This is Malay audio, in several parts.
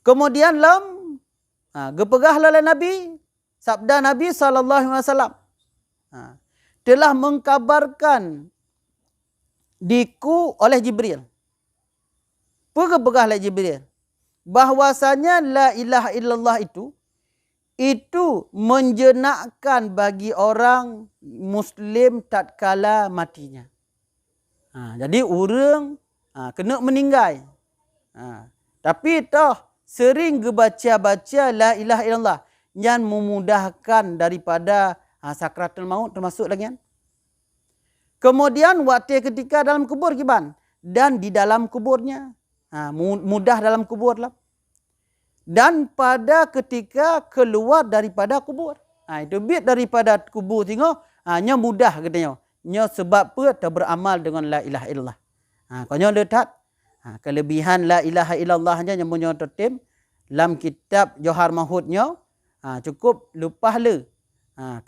Kemudian gepegah oleh Nabi, sabda Nabi SAW. Telah mengkabarkan diku oleh Jibril. Pegah oleh Jibril. Bahwasanya la ilaha illallah itu menjenakkan bagi orang Muslim tatkala matinya. Jadi orang kena meninggal. Tapi sering baca la ilaha illallah yang memudahkan daripada sakratul maut termasuk lagi kan. Kemudian waktu ketika dalam kubur gimana? Dan di dalam kuburnya. Mudah dalam kubur lah. Dan pada ketika keluar daripada kubur. Itu bit daripada kubur tengok. Nya mudah katanya. Nya sebab apa? Tak beramal dengan la ilaha illallah. Kau letak. Kelebihan la ilaha illallahnya yang punya tertim. Dalam kitab Johar Mahudnya. Cukup lupa le.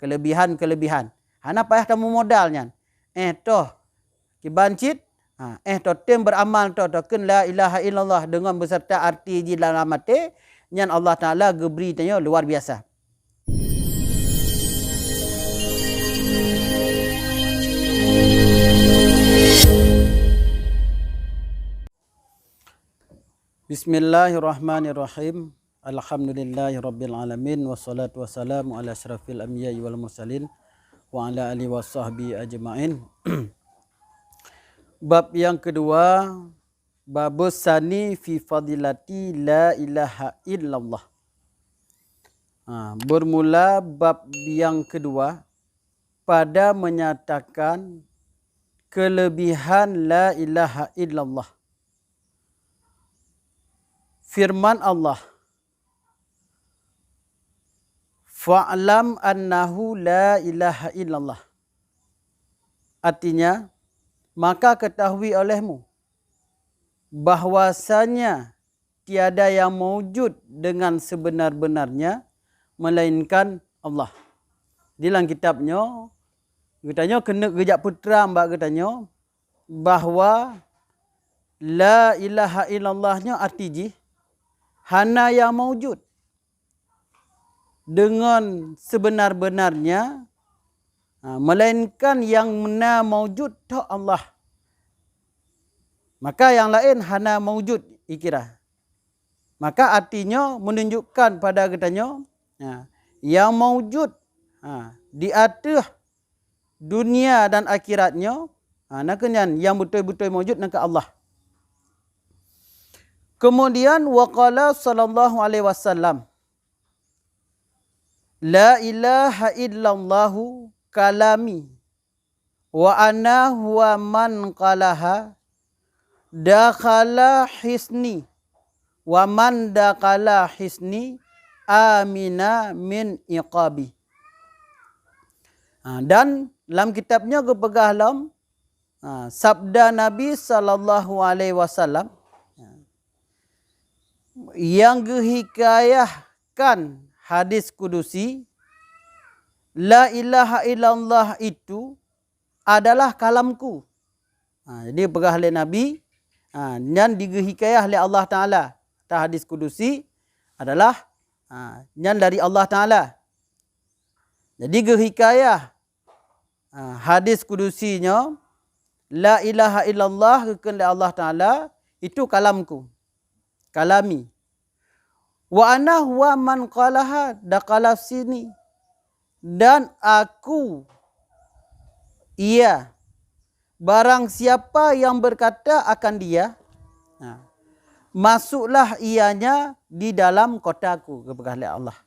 Kelebihan-kelebihan. Hana payah tamu modalnya. Kibancit. Tim beramal token la ilaha illallah dengan beserta arti di dalam mati. Yang Allah Ta'ala geberi tanya luar biasa. Bismillahirrahmanirrahim. Alhamdulillahirabbil alamin wassalatu wassalamu ala asyrafil anbiya'i wal mursalin wa ala alihi washabbihi ajmain. Bab yang kedua, babus sani fi fadilati la ilaha illallah. Bermula bab yang kedua pada menyatakan kelebihan la ilaha illallah. Firman Allah, fa'lam annahu la ilaha illallah. Artinya, maka ketahui olehmu bahwasanya tiada yang mewujud dengan sebenar-benarnya melainkan Allah. Di dalam kitabnya, katanya kena gejak putra mbak katanya bahawa la ilaha illallahnya arti hana yang mewujud dengan sebenar-benarnya melainkan yang mana mewujud tak Allah. Maka yang lain hana mewujud ikirah. Maka artinya menunjukkan pada katanya yang mewujud di atas dunia dan akhiratnya naknya yang betul-betul mewujud nak Allah. Kemudian waqala sallallahu alaihi wasallam, la ilaha illallahu kalami wa ana huwa man qalaha dakhala hisni wa man dakhala hisni amina min iqabi. Dan dalam kitabnya kepegah dalam sabda Nabi sallallahu alaihi wasallam yang dihikayahkan hadis kudusi, la ilaha illallah itu adalah kalamku. Jadi pegah oleh Nabi yang dihikayah oleh Allah Ta'ala. Hadis kudusi adalah yang dari Allah Ta'ala. Jadi dihikayah hadis kudusinya, la ilaha illallah kepada Allah Ta'ala itu kalamku. Kalami. Wa ana huwa man qalaha dakhala sini. Dan aku, barang siapa yang berkata akan dia, masuklah ianya di dalam kotaku, kepada Allah.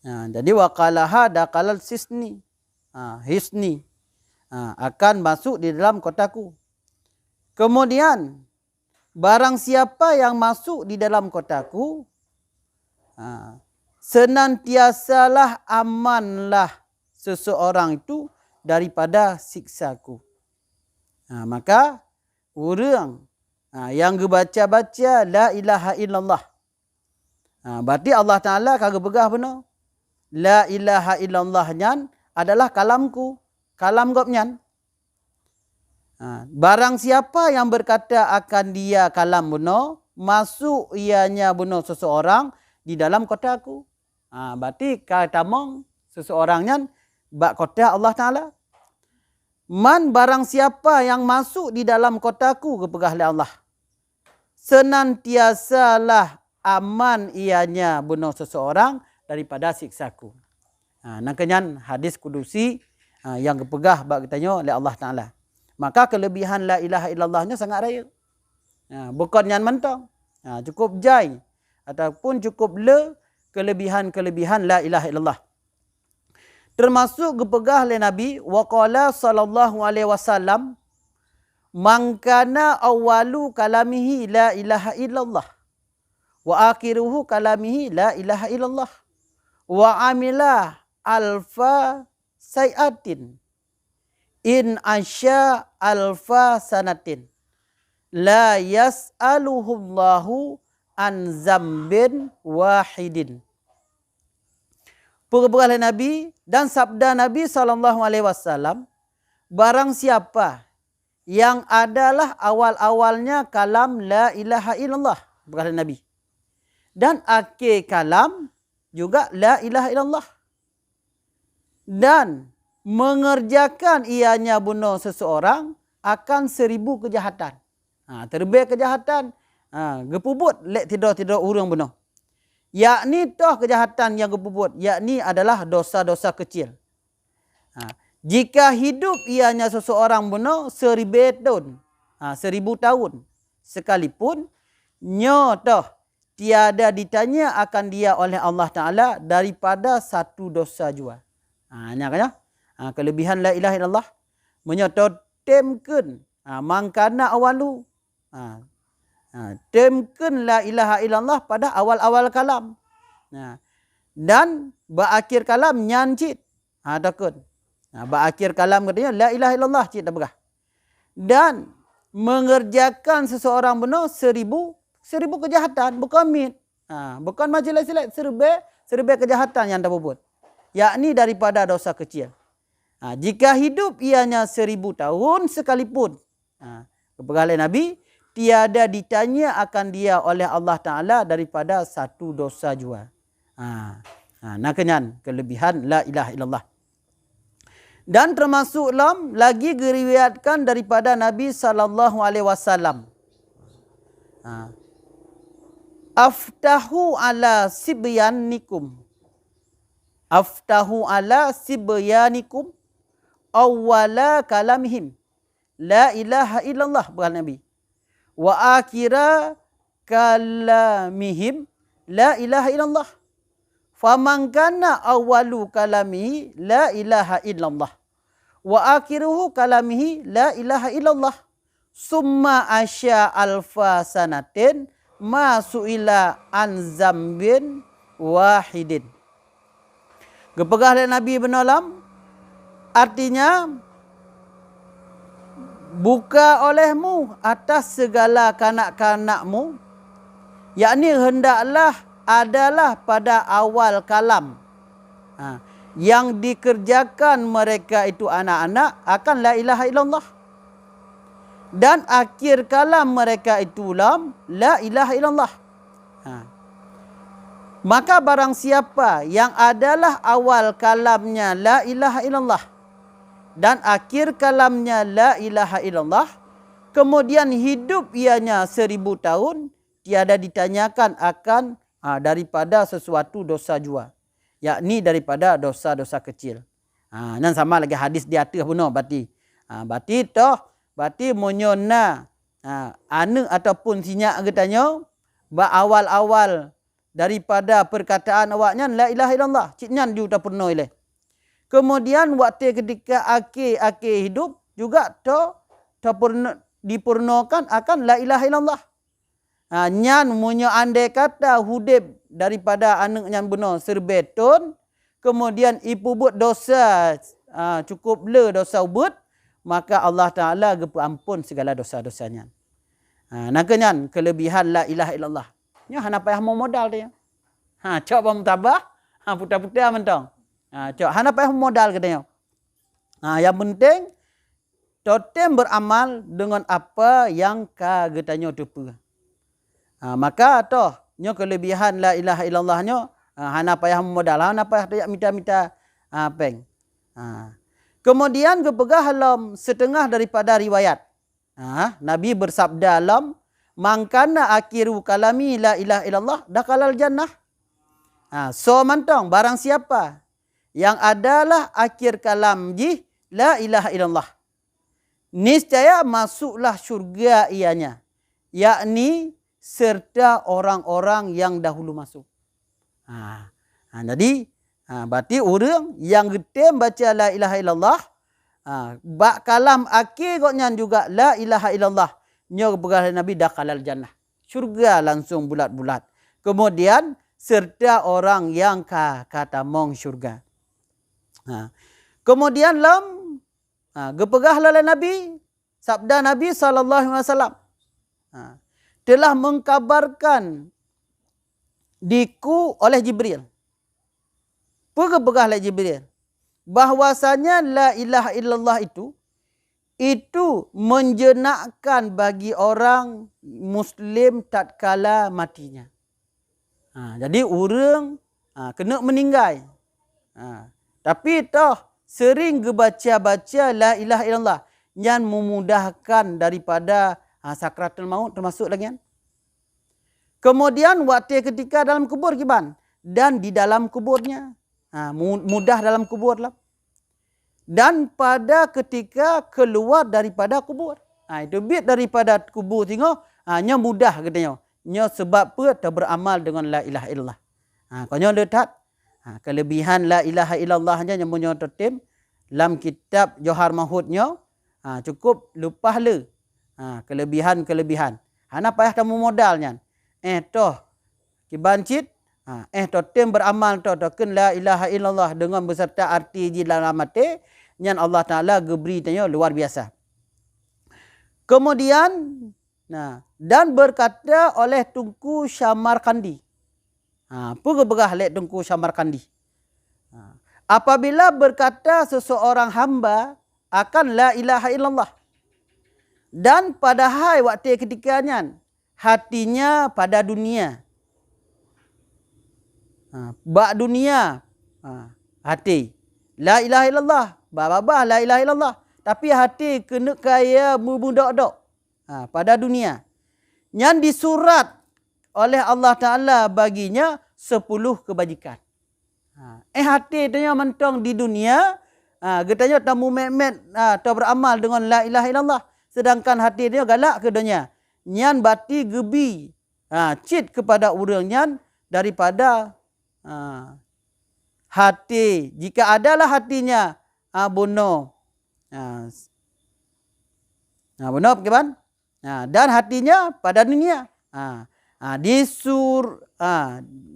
Jadi waqalaha dakhalal sisni, hisni, akan masuk di dalam kotaku. Kemudian barang siapa yang masuk di dalam kotaku, senantiasalah amanlah seseorang itu daripada siksaku. Maka orang yang baca-baca la ilaha illallah, berarti Allah Ta'ala kagak begah benar. La ilaha illallah nyan adalah kalamku, kalam gopnyan. Barang siapa yang berkata akan dia kalam benar, masuk ianya bunuh seseorang di dalam kota aku. Berarti katamong seseorangnya bak kota Allah Ta'ala. Man barang siapa yang masuk di dalam kotaku kepegah oleh Allah, senantiasalah aman ianya bunuh seseorang daripada siksaku. Nakanya hadis kudusi yang kepegah bak katanya oleh Allah Ta'ala. Maka kelebihan la ilaha illallahnya sangat raya. Bukan yang mentang. Cukup jai ataupun cukup le kelebihan-kelebihan la ilaha illallah. Termasuk kepegah oleh Nabi waqala sallallahu alaihi wasallam, man kana awwalu kalamihi la ilaha illallah wa akhiruhu kalamihi la ilaha illallah wa amila alfa sayatin in asya alfa sanatin la yas'aluhullahu an zambin wahidin. Kepegah oleh Nabi dan sabda Nabi SAW, barang siapa yang adalah awal-awalnya kalam la ilaha illallah, kepegah oleh Nabi, dan akhir kalam juga la ilaha illallah, dan mengerjakan ianya bunuh seseorang akan 1000 kejahatan. Terlebih kejahatan gepubut lek tidur-tidur urang bunuh. Yakni toh kejahatan yang gepubut, yakni adalah dosa-dosa kecil. Jika hidup ianya seseorang bunuh 1000 tahun, 1000 tahun sekalipun, nyotoh tiada ditanya akan dia oleh Allah Ta'ala daripada satu dosa jua. Nyakanya kelebihan la ilaha illallah menyotot temken mangkana awalu. Temken la ilaha illallah pada awal-awal kalam. Dan berakhir kalam nyancit. Takut. Berakhir kalam katanya la ilaha illallah cik tak berah. Dan mengerjakan seseorang benar 1000 kejahatan. Bukan mit. Bukan majlis silat. Serba kejahatan yang terbubut. Yakni daripada dosa kecil. Jika hidup ianya 1000 tahun sekalipun. Kepegah Nabi, tiada ditanya akan dia oleh Allah Ta'ala daripada satu dosa jua. Nakanya kelebihan la ilaha illallah. Dan termasuk lagi diriwayatkan daripada Nabi SAW. Aftahu ala sibyanikum. Aftahu ala sibyanikum awwala kalamihim. La ilaha illallah, berkata Nabi. Wa akhira kalamihim la ilaha illallah. Faman kana awwalu kalamihi la ilaha illallah wa akhiruhu kalamihi la ilaha illallah summa asya alfa sanatin ma suila an zambin wahidin. Kepegah oleh Nabi benalam, artinya buka olehmu atas segala kanak-kanakmu, yakni hendaklah adalah pada awal kalam yang dikerjakan mereka itu anak-anak akan la ilaha illallah, dan akhir kalam mereka itu la ilaha illallah. Maka barang siapa yang adalah awal kalamnya la ilaha illallah dan akhir kalamnya la ilaha illallah, kemudian hidup ianya 1000 tahun, tiada ditanyakan akan daripada sesuatu dosa jua, yakni daripada dosa-dosa kecil. Dan sama lagi hadis di atas pun berarti. Berarti monyona anak ataupun sinyak katanya awal-awal daripada perkataan awaknya la ilaha illallah, ciknya dia tak pernah ileh. Kemudian waktu ketika akhir hidup juga dipurnakan akan la ilaha illallah. Nyan munyo andai kata hudib daripada anak yang benar serbeton, kemudian ibu buat dosa cukup le dosa ubut, maka Allah Ta'ala ampun segala dosa-dosanya. Nakanya kelebihan la ilaha illallah. Nya hana payah mau modal dia. Coba mutabah, putar-putar mentang. Cok, hana payah modal katanya. Yang penting totem beramal dengan apa yang katanya depa. Maka toh nyo kelebihan la ilaha illallah nyo hana payah modal, hana payah tak minta-minta peng. Kemudian kepegah dalam setengah daripada riwayat. Nabi bersabda dalam mangkana akhiru kalami la ilaha illallah dakalal jannah. So mantong barang siapa yang adalah akhir kalam ji la ilaha illallah, niscaya masuklah syurga ianya, yakni serta orang-orang yang dahulu masuk. Jadi berarti orang yang getem baca la ilaha illallah, bak kalam akhir koknya juga la ilaha illallah, nyo berkata Nabi dakalal jannah, syurga langsung bulat-bulat. Kemudian serta orang yang kata mong syurga. Kemudian lam gepegah oleh Nabi, sabda Nabi SAW telah mengkabarkan diku oleh Jibril. Pegah oleh Jibril bahwasanya la ilaha illallah itu menjenakkan bagi orang Muslim tatkala matinya. Jadi orang kena meninggal. Tapi toh sering baca-baca la ilaha illallah yang memudahkan daripada sakratul maut termasuk lagi kan. Kemudian waktu ketika dalam kubur kiban dan di dalam kuburnya mudah dalam kubur lah. Dan pada ketika keluar daripada kubur. Itu bit daripada kubur tengok nya mudah katanya. Nya sebab apa tak beramal dengan la ilaha illallah. Konyo letak kelebihan la ilaha illallahnya yang punya tertim dalam kitab Johar Mahudnya cukup lupa le kelebihan-kelebihan. Hana payah tamu modalnya. Toh kibancit toh tim beramal toh ken la ilaha illallah dengan beserta arti di dalam mati yang Allah Taala geberi tanya luar biasa. Kemudian dan berkata oleh Tunku Samarkandi. Pegah lek Tunku Samarkandi. Apabila berkata seseorang hamba akan la ilaha illallah dan pada hai waktu ketikanya hatinya pada dunia. Bak dunia hati. La ilaha illallah. Babah la ilaha illallah. Tapi hati kena kaya mubudak-dak pada dunia. Yang disurat oleh Allah Ta'ala baginya 10 kebajikan. Hati tanya mentong di dunia. Katanya tamu memet atau beramal dengan la ilaha illallah. Sedangkan hati dia galak ke dunia. Nyan bati gebi. Cit kepada orang nyan daripada hati. Jika adalah hatinya bunuh. Bunuh bagaimana? Dan hatinya pada dunia.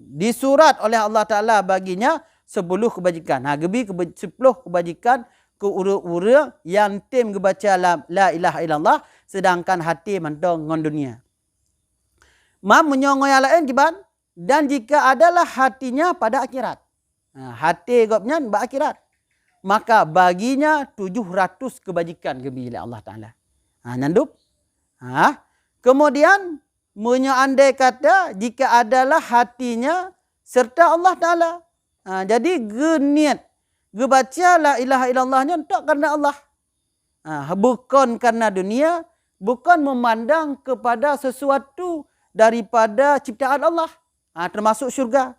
Disurat oleh Allah Ta'ala baginya 10 kebajikan. Gebi 10 kebajikan ke orang-orang yang tim kebaca la ilaha illallah sedangkan hati mentong ngon dunia. Menyongoi yang lain kiban dan jika adalah hatinya pada akhirat. Hati gopnya berakhirat. Maka baginya 700 kebajikan gebi oleh Allah Ta'ala. Nyandup. Kemudian andai kata jika adalah hatinya serta Allah Ta'ala. Jadi geniat. Gebaca la ilaha illallahnya tak karena Allah. Bukan karena dunia. Bukan memandang kepada sesuatu daripada ciptaan Allah. Termasuk syurga.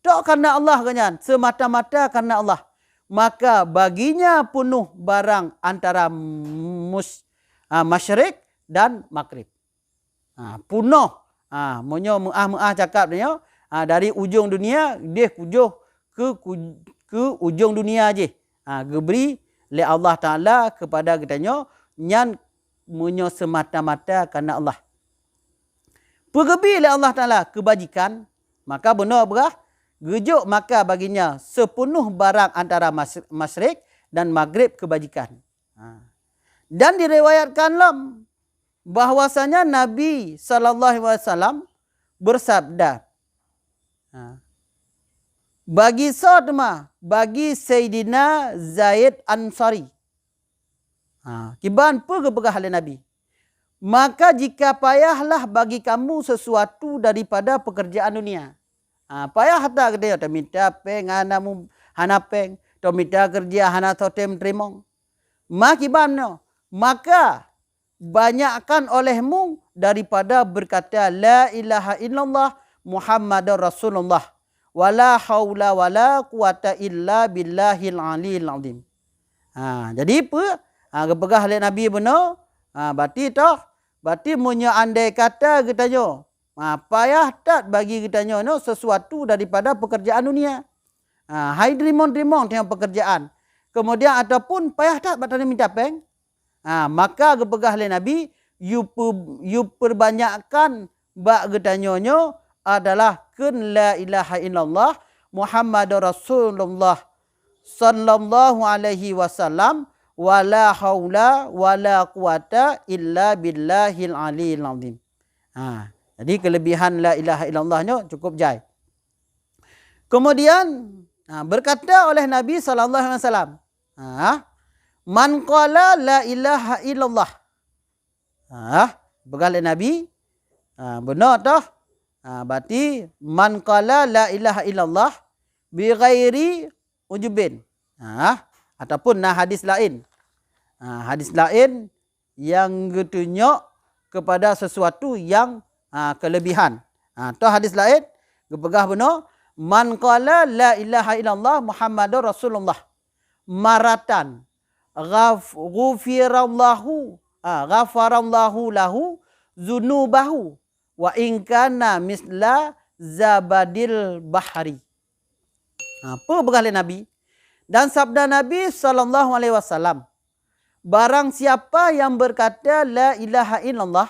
Tak karena Allah kan. Semata-mata karena Allah. Maka baginya penuh barang antara masyrik dan maghrib. Penuh. Mu'ah cakap dia. Dari ujung dunia, dia kujuh ke ujung dunia aje. Geberi oleh Allah Ta'ala kepada kitanya. Yang munyo semata-mata karena Allah. Pergebi oleh Allah Ta'ala kebajikan. Maka benar berah. Gejuk maka baginya sepenuh barang antara masyrik dan maghrib kebajikan. Dan diriwayatkanlah bahwasanya Nabi SAW bersabda. Bagi Sodma, bagi Sayyidina Zaid Ansari. Kiban pegah oleh Nabi. maka jika payahlah bagi kamu sesuatu daripada pekerjaan dunia. Payah tak dia tak minta peng anamu hanapeng, tak minta kerja hana totem trimong. Makibamno, maka banyakkan olehmu daripada berkata la ilaha illallah Muhammadur Rasulullah wala haula wala quwata illa billahil aliyil azim. Jadi apa? Kepegah oleh Nabi benar. Berarti toh. Berarti punya andai kata katanya. Payah tak bagi katanya no, sesuatu daripada pekerjaan dunia. Hai drimon-drimon tengok pekerjaan. Kemudian ataupun payah tak batanya minta peng. Maka kepegah oleh Nabi. You perbanyakkan bak katanya adalah kun la ilaha illallah Muhammadur Rasulullah sallallahu alaihi wasallam wala haula wala quwata illa billahil aliyil azim. Jadi kelebihan la ilaha illallahnya cukup jai. Kemudian berkata oleh Nabi sallallahu alaihi wasallam, man qala la ilaha illallah. Berkata Nabi, benar toh? Berarti man qala la ilaha illallah bi ghairi ujubin. Ataupun hadis lain. Hadis lain yang tunjuk kepada sesuatu yang kelebihan. Tu hadis lain kepegah benar man qala la ilaha illallah Muhammadur Rasulullah maratan ghafarallahu lahu zunubahu wa in kana misla zabadil bahari. Apa berkata Nabi? Dan sabda Nabi SAW, barang siapa yang berkata la ilaha illallah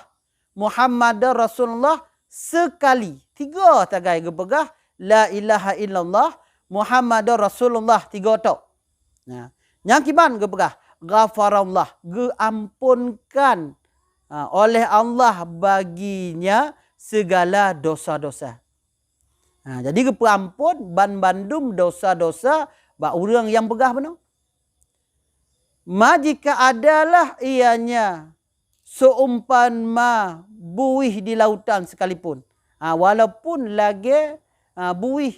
Muhammadur Rasulullah sekali, 3 tagai kepegah la ilaha illallah Muhammadur Rasulullah 3 tok. Yang kiban kepegah ghafarallah, geampunkan oleh Allah baginya segala dosa-dosa. Jadi kepampun bandum dosa-dosa bak orang yang pegah benar. Jika adalah ianya seumpama buih di lautan sekalipun. Walaupun lagi buih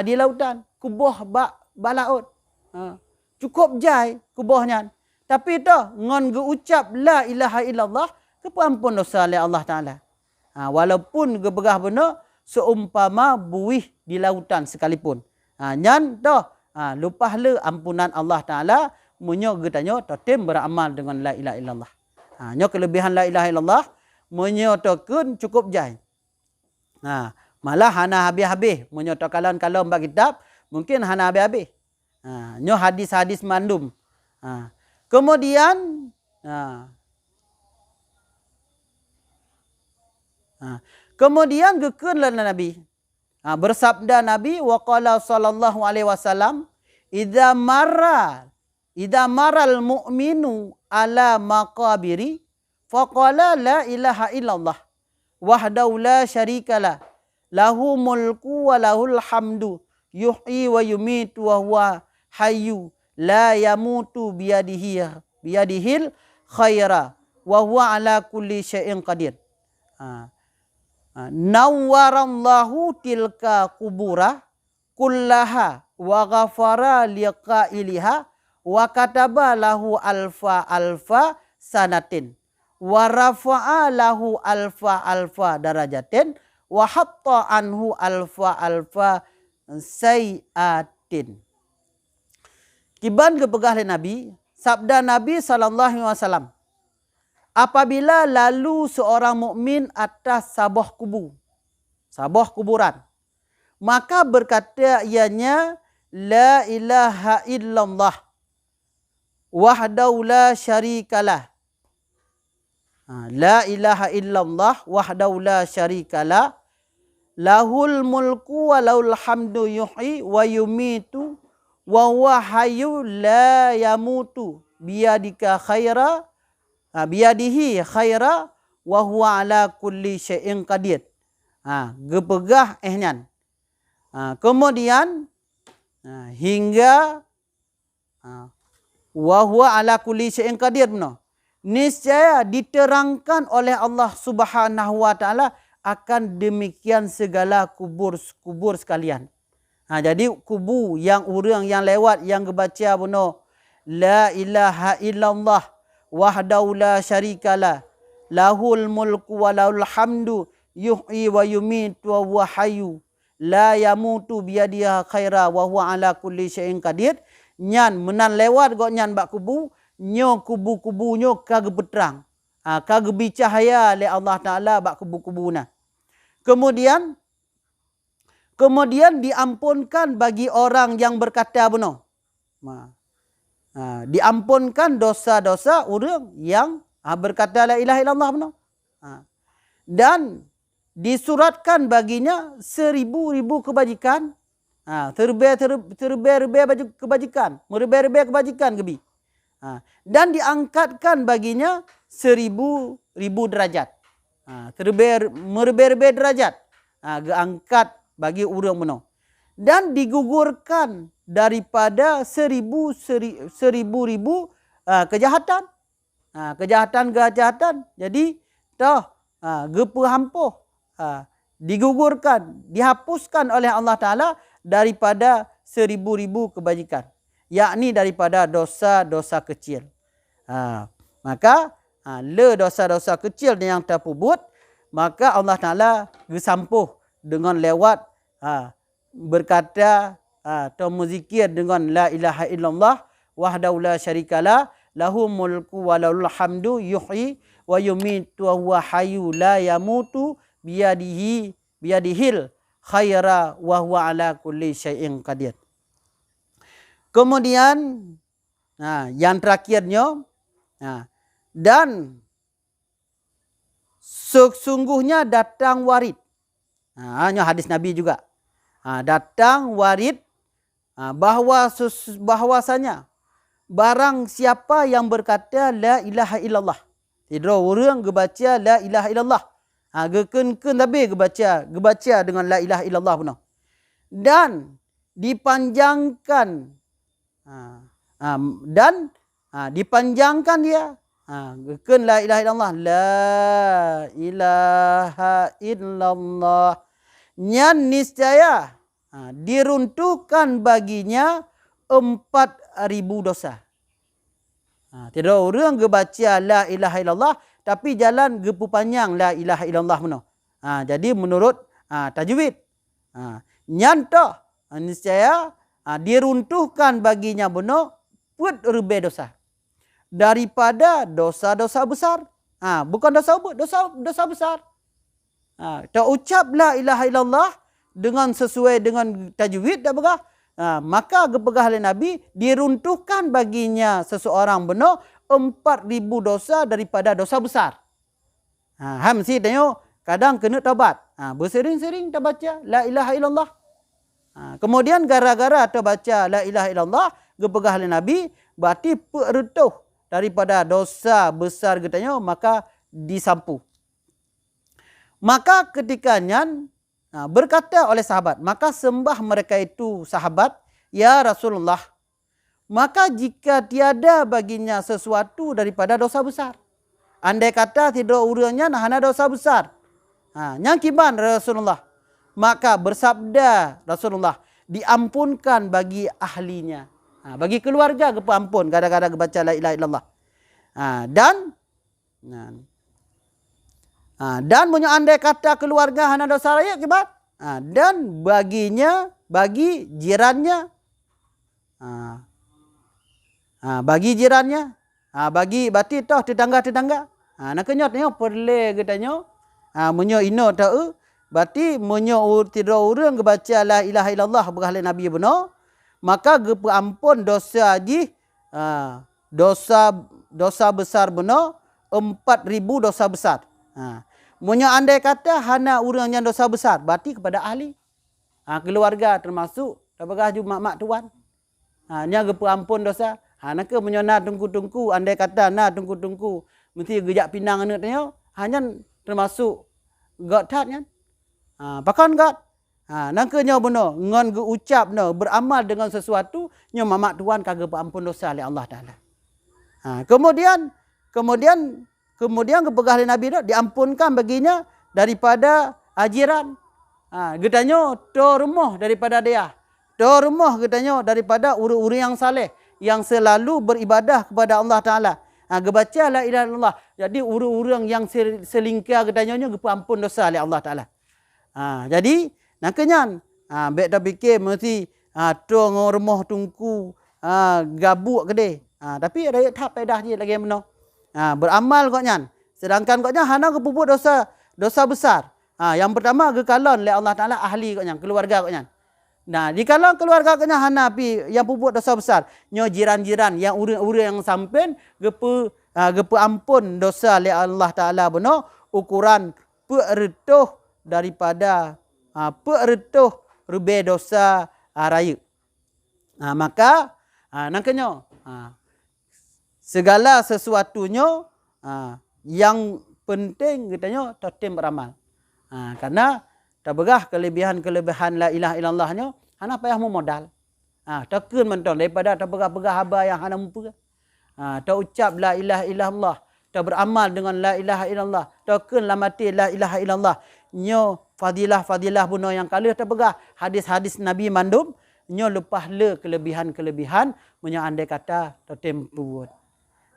di lautan, kubuh bak laut. Cukup jai kubuhnya. Tapi tu ngon geucap la ilaha illallah kepampun dosa oleh Allah Taala. Walaupun gebegah benar seumpama buih di lautan sekalipun. Nyan tu lupah le ampunan Allah Taala munyo getanya totem beramal dengan la ilaha illallah. Nyo kelebihan la ilaha illallah munyo tokun cukup jai. Malah hana habis-habis munyo to kalam-kalam bab kitab mungkin hana habis-habis. Nyo hadis-hadis mandum. Kemudian kemudian gekeunlah Nabi. Bersabda Nabi wa qala sallallahu alaihi wasallam idza maral mu'minu ala maqabiri faqala la ilaha illallah wahdahu la syarikalah lahu mulku wa lahul hamdu yuhyi wa yumitu wa huwa hayyu la yamutu biyadihil khaira wa huwa ala kulli syai'in qadir. Nawwarallahu tilka kubura kullaha wa ghafara liqailiha wa kataba lahu alfa sanatin wa rafa'a lahu alfa darajatin wa hatta anhu alfa sayatin. Kiban kepegah oleh Nabi, sabda Nabi SAW, apabila lalu seorang mukmin atas sabah kuburan, maka berkata ianya la ilaha illallah wahdahu la syarikalah. La ilaha illallah wahdahu la syarikalah lahul mulku wa lahul hamdu yuhyi wa yumitu wa huwa hayyu la yamutu biyadika khaira biyadihi khaira wa huwa ala kulli syai'in qadir. Gepegah ehnan. Kemudian hingga wa huwa ala kulli syai'in qadir benar. niscaya diterangkan oleh Allah Subhanahu wa taala akan demikian segala kubur sekalian. Jadi kubu yang orang yang lewat yang baca bunuh la ilaha illallah wahdahu la syarikalah lahul mulku wa lahul hamdu yuhyi wa yumitu wa huwa hayyu la yamutu biyadihi khaira wa huwa ala kulli syai'in qadir. Nyan menan lewat go nyan bak kubu nyo kubu-kubu nyo kage beterang. Kage bicahaya le Allah Taala bak kubu-kubu na. Kemudian diampunkan bagi orang yang berkata benar. Diampunkan dosa-dosa orang yang berkata la ilaha illallah benar. Dan disuratkan baginya 1000 kebajikan. Terber kebajikan. Merber kebajikan gebi. Dan diangkatkan baginya 1000 derajat. Merber derajat. Angkat bagi orang benar. Dan digugurkan daripada 1000 kejahatan. Kejahatan. Jadi gepa hampuh. Digugurkan, dihapuskan oleh Allah Ta'ala daripada 1000 kebajikan. Yakni daripada dosa-dosa kecil. Maka dosa-dosa kecil yang terpubut, maka Allah Ta'ala gesampuh dengan lewat berkata atau muzikir dengan la ilaha illallah wahdahu la syarikalah lahu mulku wa lahul hamdu yuhyi wa yumitu wa huwa hayyu la yamutu biyadihil khaira wa huwa ala kulli syai'in qadir. Kemudian yang terakhirnya dan sesungguhnya datang warid. Hanya hadis Nabi juga. Datang warid bahwasanya barang siapa yang berkata la ilaha illallah. Tidak orang gebaca la ilaha illallah. Geken tapi gebaca dengan la ilaha illallah benar. Dan dipanjangkan dipanjangkan dia. Geken la ilaha illallah. La ilaha illallah. Nyan niscaya diruntuhkan baginya 4000 dosa. Tidak orang gebaca la ilaha illallah tapi jalan gepu panjang la ilaha illallah benar. Jadi menurut tajwid nyanta niscaya diruntuhkan baginya benar put rebe dosa. Daripada dosa-dosa besar. Bukan dosa besar. Tak ucap la ilaha illallah dengan sesuai dengan tajwid dah begah. Maka gepegah oleh Nabi diruntuhkan baginya seseorang benar 4000 dosa daripada dosa besar. Mesti tengok kadang kena taubat. Bersering-sering tak baca la ilaha illallah. Kemudian gara-gara tak baca la ilaha illallah gepegah oleh Nabi berarti perutuh daripada dosa besar katanya maka disampu. Maka ketikanya berkata oleh sahabat, maka sembah mereka itu sahabat, ya Rasulullah, maka jika tiada baginya sesuatu daripada dosa besar. Andai kata tidak urangnya nah dosa besar. Yang kiban Rasulullah. Maka bersabda Rasulullah, diampunkan bagi ahlinya. Bagi keluarga kepampun kadang-kadang baca la ilaha illallah. Dan punya andai kata keluarga hana dosa raya kibat. Dan baginya, bagi jirannya. Bagi jirannya. Bagi bati toh tetangga-tetangga. Nak kenyot ni perle katanya. Munyo ino tahu. Berarti munyo tidak orang baca la ilaha illallah berhalal Nabi benar. Maka gepampun dosa haji. Dosa besar benar. 4000 dosa besar. Munyo andai kata hana orang yang dosa besar, berarti kepada ahli. Keluarga termasuk tapagah ju mak tuan. Nya gepa ampun dosa. Naka munyo na tungku-tungku andai kata na tungku-tungku mesti gejak pinang anak tanya, hanya termasuk god tat kan. Pakan god. Nangka nya benar ngon ge ucap no beramal dengan sesuatu nya mak tuan kagak ampun dosa oleh Allah Taala. Kemudian kemudian kepegah oleh Nabi dah diampunkan baginya daripada jiran. Katanya to rumah daripada dia. To rumah katanya daripada uru-uru yang saleh yang selalu beribadah kepada Allah Taala. Gebaca la ilaha illallah. Jadi uru-uru yang selingkar katanya gepa ampun dosa oleh Allah Taala. Jadi nakanya baik dah fikir mesti to rumah tungku gabuk gede. Tapi ada tak pedah je lagi mana. Beramal koknya. Sedangkan koknya hana kepuput dosa besar. Yang pertama gekalon oleh Allah Taala ahli koknya, keluarga koknya. Nah, di kalau keluarga koknya hana pi yang puput dosa besar, nyo jiran-jiran yang uri yang sampen gepe ampun dosa oleh Allah Taala beno ukuran peretuh daripada peretuh rube dosa raya. Maka nakanya segala sesuatunya yang penting katanya totem beramal. Karena tabegah kelebihan la ilaha illallahnya hana payah modal. Takun mentong daripada tabegah-begah haba yang hana mumpu. Ta ucap la ilaha illallah, ta beramal dengan la ilaha illallah, takun la mati la ilaha illallah. Nyo fadilah buno yang kalih tabegah hadis-hadis Nabi mandum nyo lepas le kelebihan-kelebihan menyo andai kata totem puwut.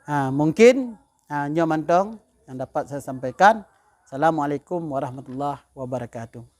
Mungkin nyo mantong yang dapat saya sampaikan. Assalamualaikum warahmatullahi wabarakatuh.